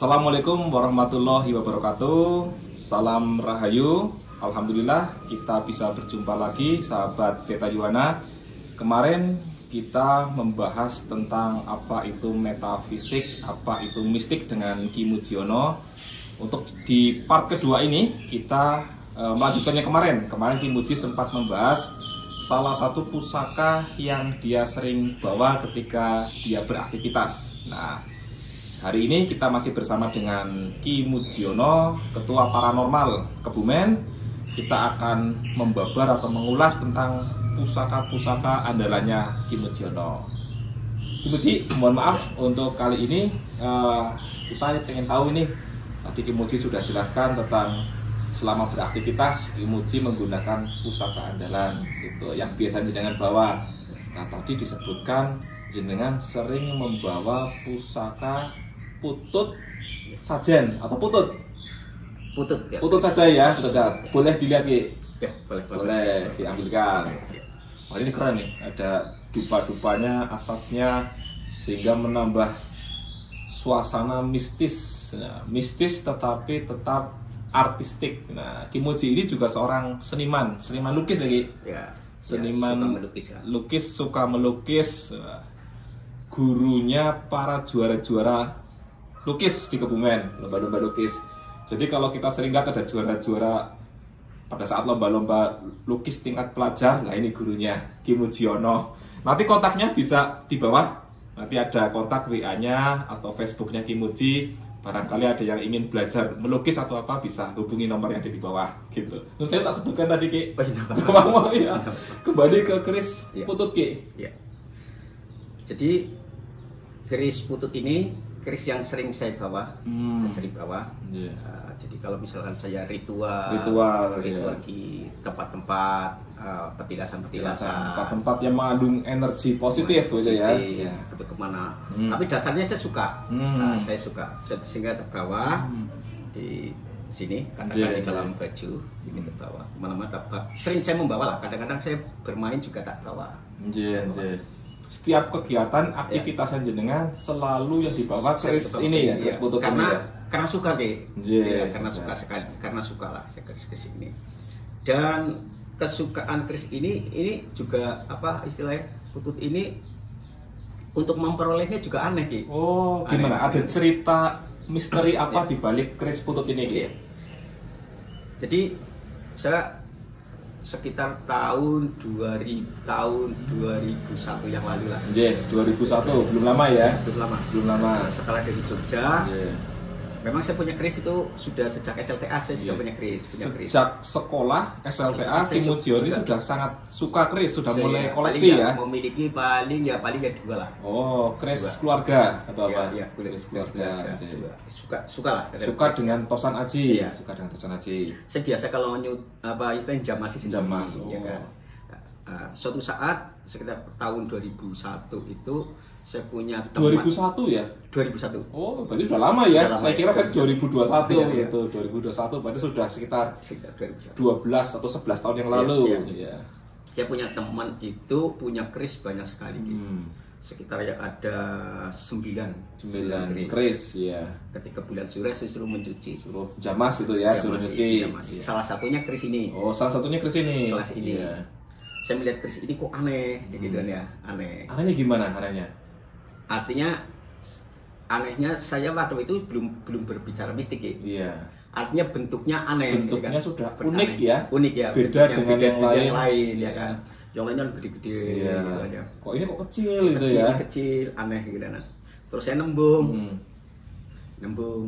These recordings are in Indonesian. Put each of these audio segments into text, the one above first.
Assalamualaikum warahmatullahi wabarakatuh. Salam Rahayu. Alhamdulillah kita bisa berjumpa lagi sahabat Beta Yuwana. Kemarin kita membahas tentang apa itu metafisik, apa itu mistik dengan Ki Mujiono. Untuk di part kedua ini kita melanjutkannya kemarin. Kemarin Ki Muji sempat membahas salah satu pusaka yang dia sering bawa ketika dia beraktivitas. Nah, hari ini kita masih bersama dengan Ki Mujiono, Ketua Paranormal Kebumen. Kita akan membabar atau mengulas tentang pusaka-pusaka andalannya Ki Mujiono. Ki Muji, mohon maaf untuk kali ini kita ingin tahu ini. Tadi Ki Muji sudah jelaskan tentang selama beraktivitas Ki Muji menggunakan pusaka andalan gitu, yang biasa jenengan bawa. Nah, tadi disebutkan jenengan sering membawa pusaka putut sajen atau putut ya. Putut saja ya, putut saja. Boleh dilihat Ki? Ya, boleh diambilkan. Wah, ini keren nih, ada dupa-dupanya, asapnya, sehingga menambah suasana mistis. Nah, mistis tetapi tetap artistik. Nah, Ki Muji ini juga seorang seniman lukis ya Ki? Ya, seniman ya, lukis, suka melukis. Gurunya para juara-juara lukis di Kebumen, lomba-lomba lukis. Jadi kalau kita sering lihat ada juara-juara pada saat lomba-lomba lukis tingkat pelajar, nah ini gurunya Ki Mujiono. Nanti kontaknya bisa di bawah, nanti ada kontak WA-nya atau Facebook-nya Ki Muji. Barangkali ada yang ingin belajar melukis atau apa, bisa hubungi nomor yang ada di bawah gitu. Nah, saya tak sebutkan tadi Ki. Ya. Kembali ke keris putut Ki. Ya. Jadi keris putut ini keris yang sering saya bawa, sering bawa. Yeah. Jadi kalau misalkan saya ritual di tempat-tempat petilasan, tempat-tempat yang mengandung energi positif gitu ya. Atau kemana. Tapi dasarnya saya suka. Saya suka sehingga terbawa di sini, kadang-kadang di dalam baju ini terbawa. Kemana-mana sering saya membawa lah. Kadang-kadang saya bermain juga tak bawa. Setiap kegiatan aktivitas jenengan selalu yang dibawa keris ini ya, keris putut ini ya. Karena suka sekali, karena suka lah saya keris ini. Dan kesukaan keris ini juga apa istilahnya, putut ini untuk memperolehnya juga aneh Ki. Oh, gimana? Ada cerita misteri apa di balik keris putut ini Ki? Jadi saya sekitar tahun 2001 yang lalu lah. 2001, belum lama ya? Belum lama. Setelah dari Jogja, memang saya punya keris itu sudah sejak SLTA saya sudah punya keris. Sejak sekolah SLTA Ki Mujiono sudah sangat suka keris, sudah mulai koleksi ya? Memiliki paling ya 2 lah. Oh, keris keluarga atau apa? Iya, keris keluarga. Suka lah. Suka dengan tosan aji. Suka dengan tosan aji. Saya biasa kalau istilahnya jamas sih. Jamas. Ya kan. Suatu saat sekitar tahun 2001 itu saya punya teman. 2001 ya? 2001. Oh, berarti sudah lama ya? Saya kira kan 2021 gitu. 2021 berarti sudah sekitar 12 atau 11 tahun yang lalu. Saya punya teman itu punya keris banyak sekali. Sekitar yang ada 9 keris ya. Ketika bulan Suro saya suruh mencuci. Suruh jamas itu ya, suruh mencuci. Salah satunya keris ini. Oh, salah satunya keris ini. Kelas ini. Saya melihat keris ini kok aneh, gitu kan ya, aneh. Anehnya gimana anehnya? Artinya anehnya saya waktu itu belum berbicara mistik ya. Iya. Artinya bentuknya aneh. Bentuknya kan? sudah unik ya. Unik ya. Beda dengan yang lain ya kan. Yang lainnya gede-gede gitu aja. Kok ini kok kecil gitu ya? Kecil, aneh gitu kan. Terus saya nembung.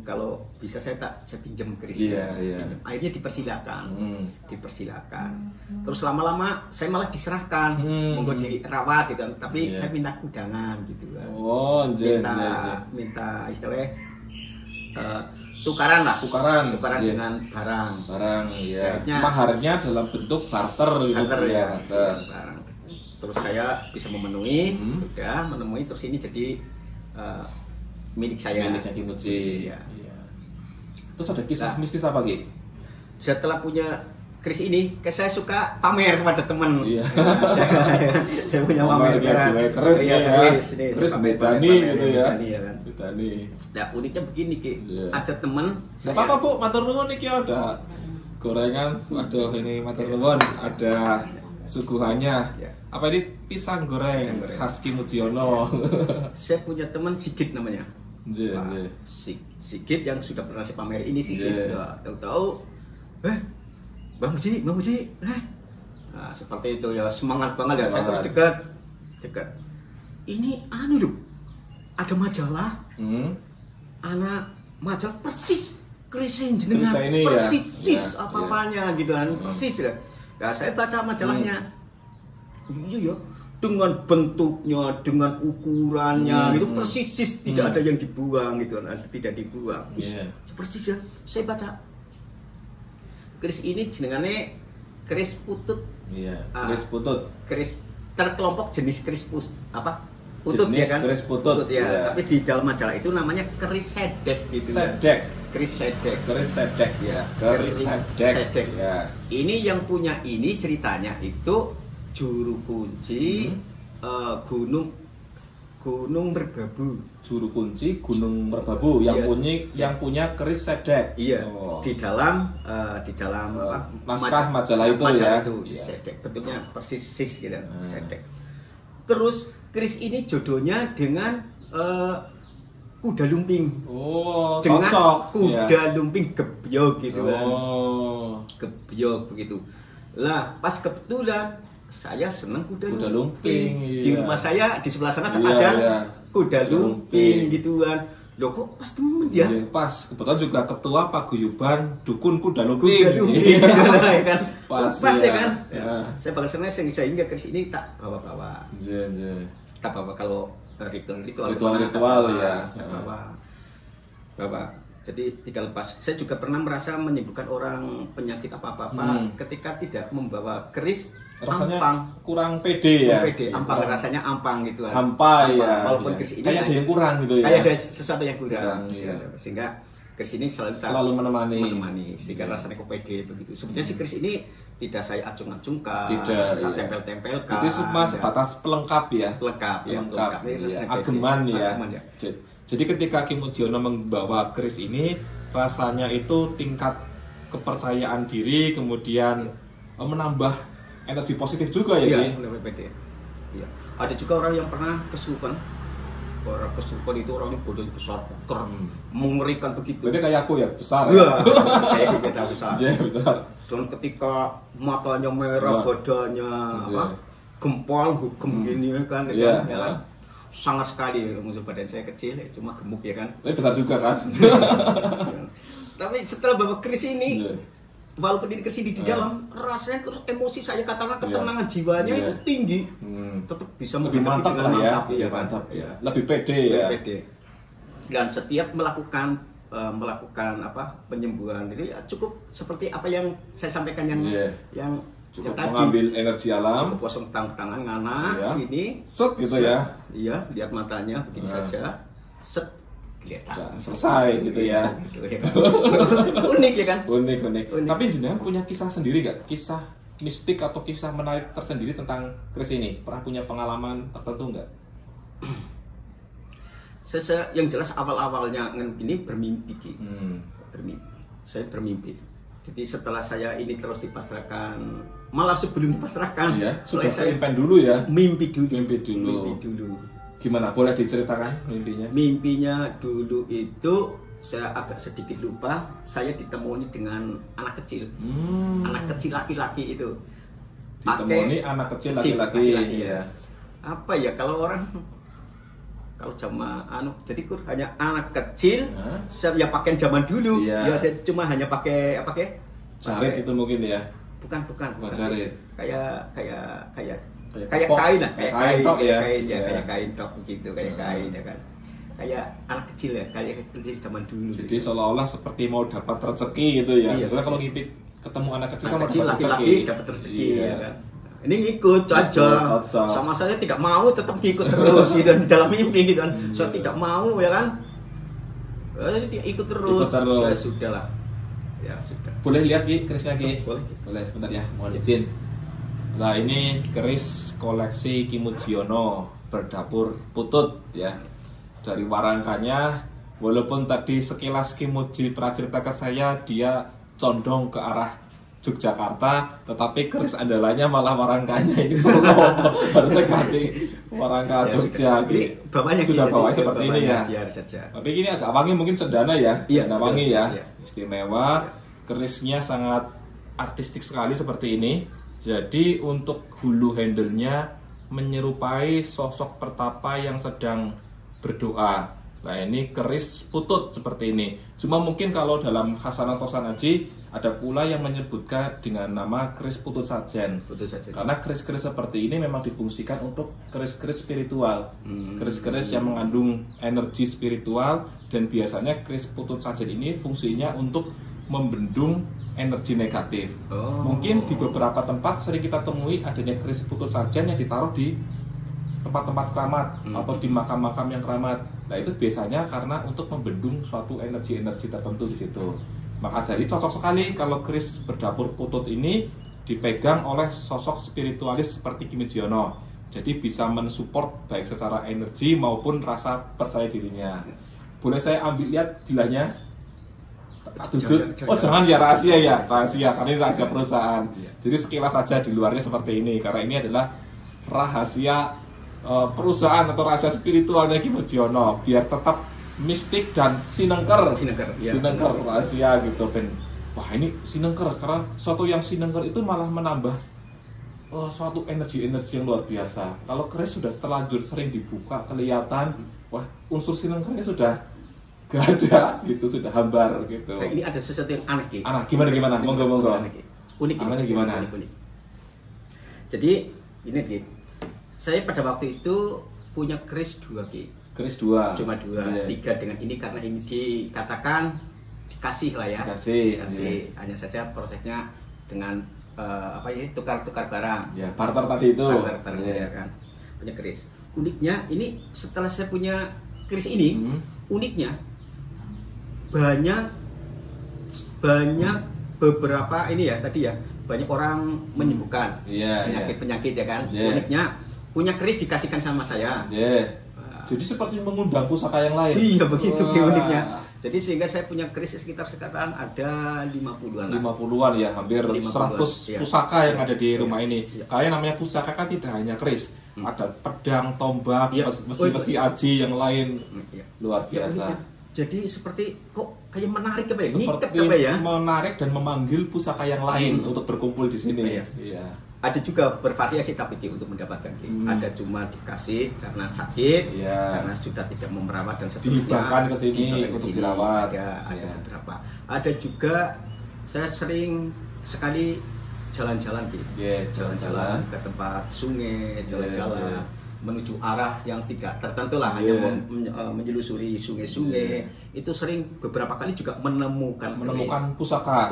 Kalau bisa saya pinjam kerisnya. Akhirnya dipersilakan. Terus lama-lama saya malah diserahkan, monggo dirawat gitu, tapi saya minta undangan gitu kan. Oh, minta istilahnya tukaran dengan barang ya. Maharnya dalam bentuk barter gitu ya. Terus saya bisa memenuhi, sudah menemui, terus ini jadi milik saya. Miliknya Ki Muji. Terus ada kisah mistis apa Ki? Setelah punya keris ini saya suka pamer kepada teman. Iya. Saya punya pamer keris ya. Keris Medani gitu ya. Medani. Nah, uniknya begini Ki. Ada teman. Enggak apa-apa Bu, matur nuwun iki ada gorengan. Waduh, ini matur nuwun, ada suguhannya. Apa ini pisang goreng khas Ki Mujiono. Saya punya teman Sigit namanya. Sigit yang sudah pernah saya pamer ini Sigit. Tahu-tahu Bang Muji, nah, seperti itu ya, semangat banget ya. Saya terus dekat. Ini anu dulu, ada majalah, anak majalah persis keris jenengan, persis apa-apanya gitu kan, persis ya. Nah, saya baca majalahnya, iya ya, dengan bentuknya, dengan ukurannya, itu persis, tidak ada yang dibuang gitu kan, tidak dibuang, persis ya. Saya baca. Keris ini jenengannya keris putut. Keris putut. Keris terkelompok jenis keris putut jenis ya kan? Keris putut ya. Tapi di dalam majalah itu namanya keris sedek gitu. Sedek. Keris sedek. Keris sedek ya. Keris sedek. Ya. Ini yang punya ini ceritanya itu juru kunci Gunung Merbabu. Juru kunci Gunung Merbabu yang punya keris sedek. Iya. Di dalam naskah majalah itu ya. Sedek. Bentuknya persis gitu, sedek. Terus keris ini jodohnya dengan kuda lumping. Dengan cocok. Kuda lumping gebyog gitu kan. Gebyog begitu. Lah, pas kebetulan saya senang kuda lumping. Di rumah saya di sebelah sana ada kuda lumping gituan. Loh kok pas temen ya? Pas, kebetulan juga ketua paguyuban dukun kuda lumping. Kan? Pas ya kan? Saya bakal senang sehingga keris ini tak bawa-bawa. Tak bawa kalau ritual ya. Bawa. Jadi tidak lepas. Saya juga pernah merasa menyembuhkan orang penyakit apa-apa ketika tidak membawa keris. Rasanya ampang. Kurang pede ya. Ampang rasanya ampang gitu. Hampa ya. Walaupun keris ini kayak ada yang kurang gitu ya. Kayak ada sesuatu yang kurang. Sehingga keris ini selalu menemani. Sehingga rasanya kok pede begitu. Sebenarnya si keris ini tidak saya acung-acungkan, tempel-tempelkan. Itu cuma sebatas pelengkap ya. Pelengkap. Ageman ya. Jadi ketika Ki Mujiono membawa keris ini, rasanya itu tingkat kepercayaan diri, kemudian menambah energi positif juga ya. Iya, iya. Ada juga orang yang pernah kesurupan. Orang kesurupan itu orangnya bodoh besar, mengerikan begitu. Jadi kayak aku ya, besar. Iya, kayak kita besar. Iya, besar. Dan ketika matanya merah, badannya gempal, gini kan, sangat sekali. Musuh badan saya kecil, cuma gemuk ya kan. Tapi besar juga kan. Tapi setelah bawa keris ini, walaupun ini keris di dalam, rasanya terus emosi saya katakan ketenangan jiwanya itu tinggi. Tetap bisa lebih mantap lah ya. Mantap ya. Lebih pede ya. Dan setiap melakukan penyembuhan itu ya cukup seperti apa yang saya sampaikan yang cukup mengambil energi alam, cukup kosong tangan ngana sini set gitu ya. Iya, lihat matanya begini saja. Set kelihatan selesai gitu ya. Unik ya kan? Unik. Tapi jenengan punya kisah sendiri nggak? Kisah mistik atau kisah menarik tersendiri tentang keris ini? Pernah punya pengalaman tertentu nggak? Yang jelas awalnya ini bermimpi. Saya bermimpi. Jadi setelah saya ini terus dipasrahkan, malah sebelum dipasrahkan, sudah saya dulu ya. Mimpi dulu. Gimana? Boleh diceritakan mimpinya? Mimpinya dulu itu saya agak sedikit lupa. Saya ditemui dengan anak kecil, anak kecil laki-laki itu. Ditemui anak kecil laki-laki. Ya. Apa ya kalau zaman jadi hanya anak kecil, ya pakaian zaman dulu, ya cuma hanya pakai jarit itu mungkin ya. Bukan. Jarit. Kayak kain lah, kayak kain tok begitu, kayak kain ya kan. Kayak anak kecil ya, kayak kecil zaman dulu. Jadi seolah-olah seperti mau dapat rezeki gitu ya. Misalnya kalau ngipit ketemu anak kecil kan mau dapat rezeki. Dapat rezeki ya kan. Ini ngikut saja, sama saya tidak mau, tetap ngikut terus gitu di dalam mimpi gitu kan. Saya tidak mau ya kan, dia ikut terus. Ya sudahlah. Ya, sudah. Boleh lihat Ki, kerisnya Ki? Boleh Sebentar ya, mohon izin. Nah, ini keris koleksi Ki Mujiono berdapur putut ya. Dari warangkanya, walaupun tadi sekilas Ki Muji pernah cerita ke saya dia condong ke arah Yogyakarta, tetapi keris andalannya malah warangkanya ini Solo. Harusnya ganti warangka Jogja. Ini bawahnya sudah bawahnya seperti ini ya. Biar saja. Tapi ini agak wangi, mungkin cendana ya. Iya, Cendana wangi ya. Iya. Istimewa. Kerisnya sangat artistik sekali seperti ini. Jadi untuk hulu handle-nya menyerupai sosok pertapa yang sedang berdoa. Nah, ini keris putut seperti ini. Cuma mungkin kalau dalam Hasanah Tosanaji ada pula yang menyebutkan dengan nama keris putut sajen. Karena keris-keris seperti ini memang difungsikan untuk keris-keris spiritual. Keris-keris yang mengandung energi spiritual, dan biasanya keris putut sajen ini fungsinya untuk membendung energi negatif. Mungkin di beberapa tempat sering kita temui adanya keris putut sajen yang ditaruh di tempat-tempat keramat atau di makam-makam yang keramat. Nah, itu biasanya karena untuk membendung suatu energi-energi tertentu di situ. Maka dari cocok sekali kalau keris berdapur putut ini dipegang oleh sosok spiritualis seperti Ki Mujiono. Jadi bisa mensupport baik secara energi maupun rasa percaya dirinya. Boleh saya ambil lihat bilahnya? Jangan ya, rahasia ya, rahasia karena ini rahasia perusahaan. Jadi sekilas saja di luarnya seperti ini, karena ini adalah rahasia perusahaan atau rahasia spiritualnya Ki Mujiono, biar tetap mistik dan sinengker rahasia gitu Ben. Wah, ini sinengker, karena suatu yang sinengker itu malah menambah suatu energi-energi yang luar biasa. Kalau keris sudah terlanjur sering dibuka kelihatan, wah, unsur sinengkernya sudah gak ada gitu, sudah hambar gitu. Nah, ini ada sesuatu yang aneh Ki. Gimana? Monggo. Unik. Anehnya gimana? Unik. Jadi ini Ki, saya pada waktu itu punya keris 2 Ki. Keris 2? Cuma 2, 3 dengan ini karena ini dikatakan dikasih lah ya. Dikasih. Hanya saja prosesnya dengan tukar-tukar barang. Ya, barter tadi itu. Barter ya kan. Punya keris. Uniknya ini setelah saya punya keris ini, uniknya banyak beberapa ini ya tadi ya, banyak orang menyembuhkan penyakit-penyakit ya kan. Uniknya punya keris dikasihkan sama saya. Jadi seperti mengundang pusaka yang lain. Iya, begitu uniknya. Jadi sehingga saya punya keris sekitar sekarang ada 50-an. 50-an ya, hampir 100 pusaka yang ada di rumah ini. Karena namanya pusaka kan tidak hanya keris. Ada pedang, tombak, besi-besi aji yang lain. Luar biasa. Jadi seperti kok kayak menarik apa ya? Seperti menarik dan memanggil pusaka yang lain untuk berkumpul di sini. Iya. Ada juga bervariasi tapi untuk mendapatkan ada cuma dikasih karena sakit, karena sudah tidak memerawat dan seterusnya. Dihibahkan ke sini untuk dirawat. Ada beberapa. Ada juga saya sering sekali jalan-jalan jalan-jalan ke tempat sungai, jalan-jalan menuju arah yang tidak tertentu lah, hanya menyelusuri sungai-sungai. Itu sering beberapa kali juga menemukan pusaka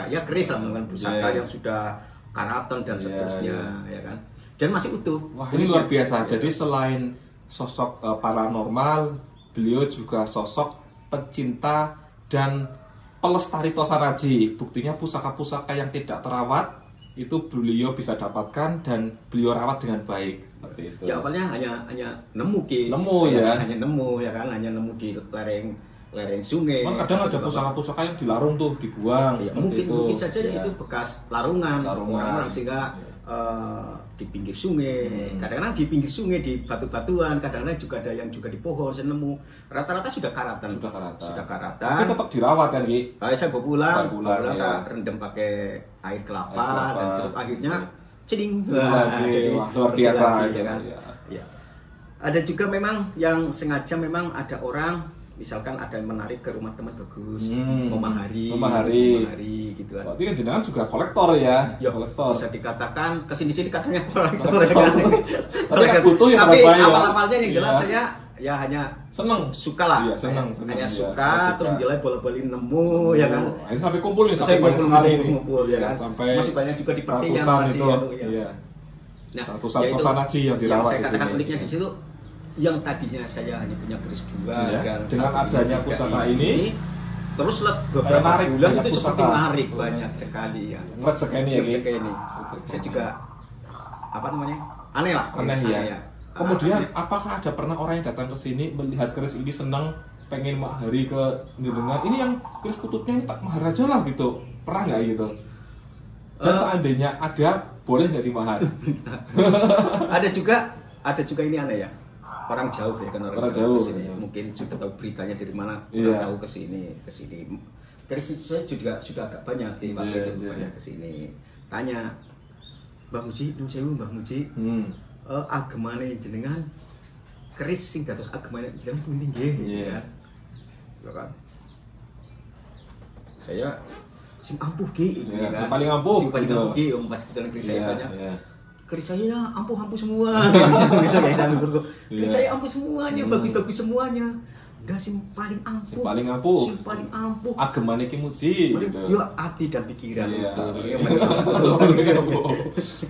ya, keris menemukan pusaka yang sudah karatan dan seterusnya ya kan, dan masih utuh. Wah, ini luar biasa. Jadi selain sosok paranormal, beliau juga sosok pencinta dan pelestari Tosanaji. Buktinya pusaka-pusaka yang tidak terawat itu beliau bisa dapatkan dan beliau rawat dengan baik. Seperti itu. Ya, awalnya hanya nemu hanya nemu di lereng sungai. Kadang ada pusaka-pusaka yang dilarung tuh, dibuang. Ya, mungkin saja itu bekas larungan orang sehingga di pinggir sungai. Kadang-kadang di pinggir sungai, di batu-batuan, kadang-kadang juga ada yang juga di pohon. Saya nemu rata-rata sudah karatan. Tapi tetap dirawat kan, Ki? Saya bawa pulang rendam pakai air kelapa dan jeruk, akhirnya ceding. Jadi luar biasa ya kan. Ya. Ada juga memang yang sengaja memang ada orang, misalkan ada yang menarik ke rumah teman bagus, memahari gitu kan. Berarti kan jenengan juga kolektor ya? Ya, kolektor. Bisa dikatakan kesini-sini katanya kolektor ya kan. Tapi butuh ya. Tapi awal-awalnya yang jelas saya ya hanya suka lah. Iya, senang. Hanya suka, terus jalan bola-bolin nemu ya kan. Ini sampai kumpul nih, sampai banyak sekali nih. Ya kan. Sampai masih banyak juga di peti yang masih ya. Nah, ratusan Tosanaji yang dirawat di sini. Saya katakan uniknya di situ, yang tadinya saya hanya punya keris 2 dan dengan adanya pusaka ini terus beberapa bulan itu seperti menarik banyak sekali ya. Rezeki ya. Rezeki. Saya juga apa namanya? Aneh lah. Aneh ya. Kemudian apakah ada pernah orang yang datang ke sini melihat keris ini senang pengen mahari ke jenengan? Ini yang keris pututnya tak mahar aja lah gitu. Pernah nggak gitu? Dan seandainya ada, boleh nggak dimahar? Ada juga ini aneh ya. Orang jauh ya kan, orang jauh ke sini. Mungkin sudah tahu beritanya dari mana, tahu ke sini. Keris saya juga sudah agak banyak di waktu itu banyak ke sini. Tanya, Mbah Muji, Mbah Muji, agemane jenengan keris sing dados agemane jenengan pundi nggih ya. Kan. Saya sing ampuh ki, kan? Paling ampuh. Sing paling ampuh ki, pas kita keris saya banyak. Keris saya ampuh semua. Gitu ya sambil bergo. Keris saya ampuh semuanya, bagus semuanya. Enggak sing paling ampuh. Sing paling ampuh. Agemane Ki Muji gitu. Yo hati dan pikiran itu.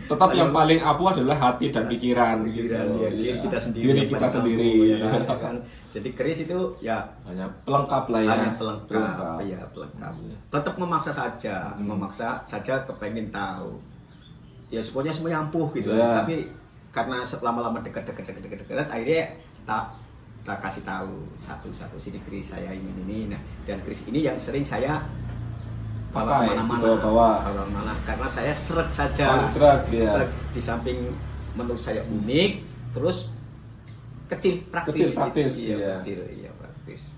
Tetap yang paling ampuh adalah hati dan pikiran gitu. Diri kita sendiri. Kan. Jadi keris itu ya hanya pelengkap lah ya. Hanya pelengkap. Tetap memaksa saja kepengen tahu. Ya semuanya ampuh gitu. Tapi karena lama-lama dekat akhirnya tak kasih tahu satu sini keris saya ini. Nah, dan keris ini yang sering saya bawa kemana-mana karena saya seret saja. Seret di samping menurut saya unik, terus kecil praktis. Iya, praktis.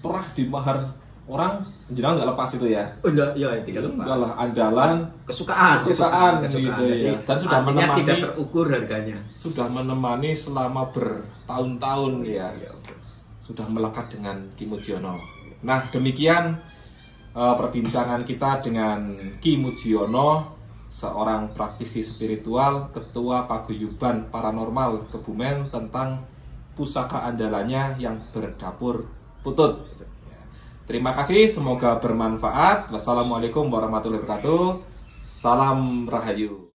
Pernah dimahar orang jenengan nggak lepas itu ya? Enggak, ya tidak lepas. Enggak lah, andalan kesukaan gitu ya. Dan sudah menemani, tidak terukur harganya. Sudah menemani selama bertahun-tahun ya. Sudah melekat dengan Ki Mujiono. Nah, demikian perbincangan kita dengan Ki Mujiono, seorang praktisi spiritual, ketua paguyuban paranormal Kebumen, tentang pusaka andalannya yang berdapur putut. Terima kasih, semoga bermanfaat. Wassalamualaikum warahmatullahi wabarakatuh. Salam Rahayu.